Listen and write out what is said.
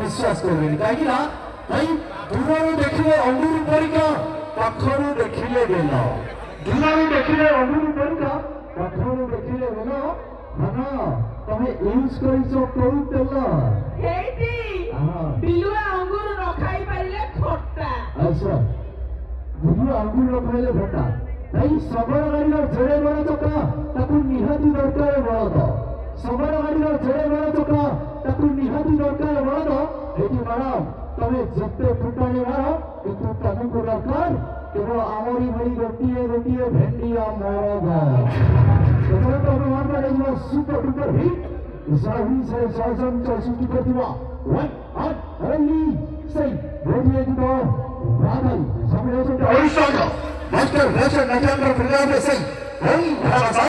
विश्वास करें कहीं दूर देखिले अंगूर परिका पाखरु देखिले बेल दूर देखिले अंगूर परिका पाखरु देखिले बेल हाँ तमे यूज करिसो कोउ तेल हेटी बिलुआ अंगूर रखाई पाइले खट्टा अच्छा बिलुआ अंगूर रखाइले खट्टा भाई सबर गाड़ीर जेड़े बड़ चका ताकू निहाती दरकार बळद सबर गाड़ीर जेड़े बड़ चका ताकू निहाती दरकार बळद एटी मैडम तमे जिते फुटाणी मारो किंतु तमको दरकार केवल आमरी भली गोटिए गोटिए भेंडिया मरद केवल तमे मारबा लागो सुपर डुपर हिट साही से साजन चलसुटी प्रतिभा वन हट रैली सही भेंडिए की तो बादल सामने से ओइसा मास्टर नेशन नटेंद्र प्रजापति सिंह